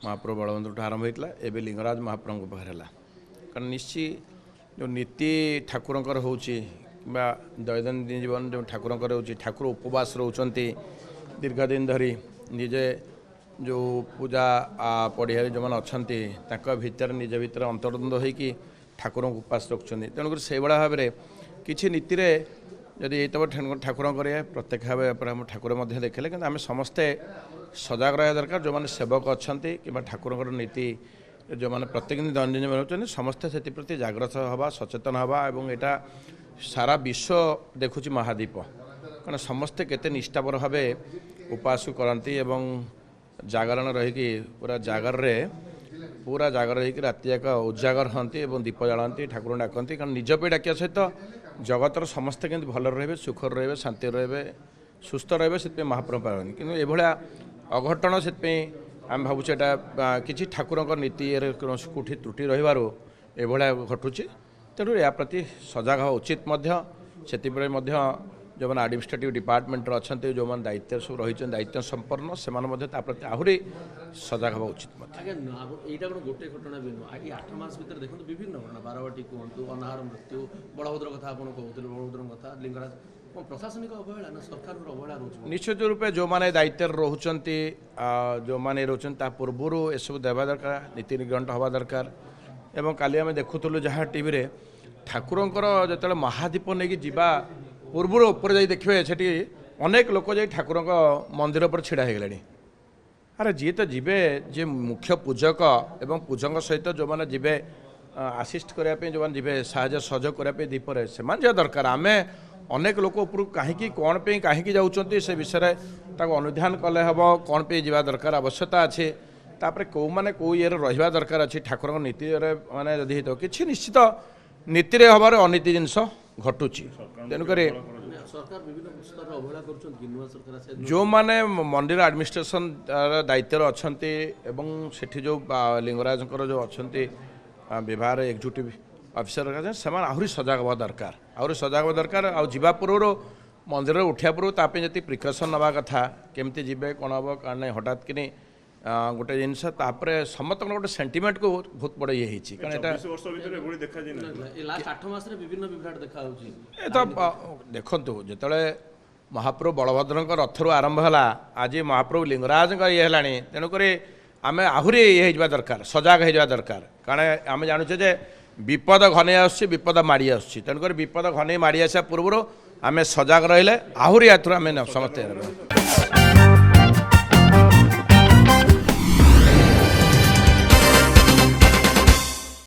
महाप्रभु बलवंत आरंभ होता एवं लिंगराज महाप्रभु पाखे है कारण निश्चित जो नीति ठाकुर हो दैनंदिन जीवन जो ठाकुर हो ठाकुर उपवास रोचंती दीर्घ दिन धरी निजे जो पूजा पढ़िया जो मैंने अच्छा भितर निज भितर अंतर्द्वंद होगी ठाकुर उपवास रखुच्च तेणुक से भाव में किसी नीति जदि ये ठाकुर प्रत्यक्ष भाव ठाकुर देखले कि आम समस्ते सजग रहा दरकार जो मैंने सेवक अच्छा कि ठाकुर नीति जो मैंने प्रत्येक दिन दैनंदिन जीवन होते समस्ते से प्रति जाग्रत हवा सचेतन हवा और यहाँ सारा विश्व देखुची महादीप कारण समस्ते केते निष्ठापर भाव उपास करती जागरण रहीकि पूरा जागर रहीकि राति जाक उजागर हाँ दीप जाती ठाकुर डाकती कारण निज पे डाकिया सहित जगतर समस्ते केमती भल रे सुखर रे शांति रे सुस्थ रे से महाप्रभु पानी कि यह अघटन से आम भावुचे कि ठाकुर नीति कौटी त्रुटि रही घटुची तेणु या प्रति सजग हवा उचित से जो मैंने एडमिनिस्ट्रेटिव डिपार्टमेंट अच्छा जो मैंने दायित्व सब रही दायित्व संपन्न से प्रति आहरी सजग हवा उचित यहाँ गोटे घटना भी नुह 8 मास भर देखो विभिन्न घटना बारवाटी कहतु अनाहार मृत्यु बलभद्र कथा आप कहते बलभद्र कथा लिंगराज प्रशासनिक अवहेला ना सरकार अवहेला रोच निश्चित रूपे जो मैंने दायित्व रोचंती जो मैंने रोचन पूर्वर एसबू देवा दरकार नीति निगंट हवा दरकार एवं काली आम देखुलु जहाँ टीवी ठाकुरंकर जो महादीप नहीं जा पूर्वर ऊपर जा देखिए सेठी अनेक लोक जा ठाकुर मंदिर पर छिड़ा हो गले अरे जी तो जीवे जी मुख्य पूजक एवं पूजक सहित जो मैंने जीवे आसिस्ट करने जो मैंने जीवे साहय सहयोग करने दीपर से जा दरकार आम अनेक लोक उपर कहीं कौन पे कहीं जाऊँच से विषय अनुधान कले हम कौन पे जा दरकार आवश्यकता अच्छे तापर कौ मैंने कौ ये रहा दरकार अच्छी ठाकुर नीति माने जदि कि निश्चित नीति हबार अनीति जिनस घटुची तेणुक जो मैंने मंदिर एडमिनिस्ट्रेशन दायित्व अच्छा सेठी जो लिंगराज जो अच्छा विभाग एक्जिक्यूटिव अफिसर से आहरी सजग हवा दरकार आहरी सजग हवा दरकार आ पूर्व मंदिर उठा पूर्व तापी जी प्रिकसन नवा कथा केमती जी कौन हम कौन ना हठात कि गोटे जिनस समस्त गोटे सेंटिमेंट को बहुत बड़े ये देखु जो महाप्रभु बलभद्र रथर आरंभ है आज महाप्रभु लिंगराज ये है तेणुक आम आहरी ये दरकार सजग हो दरकार कारण आम जानूचे विपद घने विपद माड़ी आसुच्ची तेणुक विपद घने माड़ी आसा पूर्व आम सजग रही आहरी आम समस्ते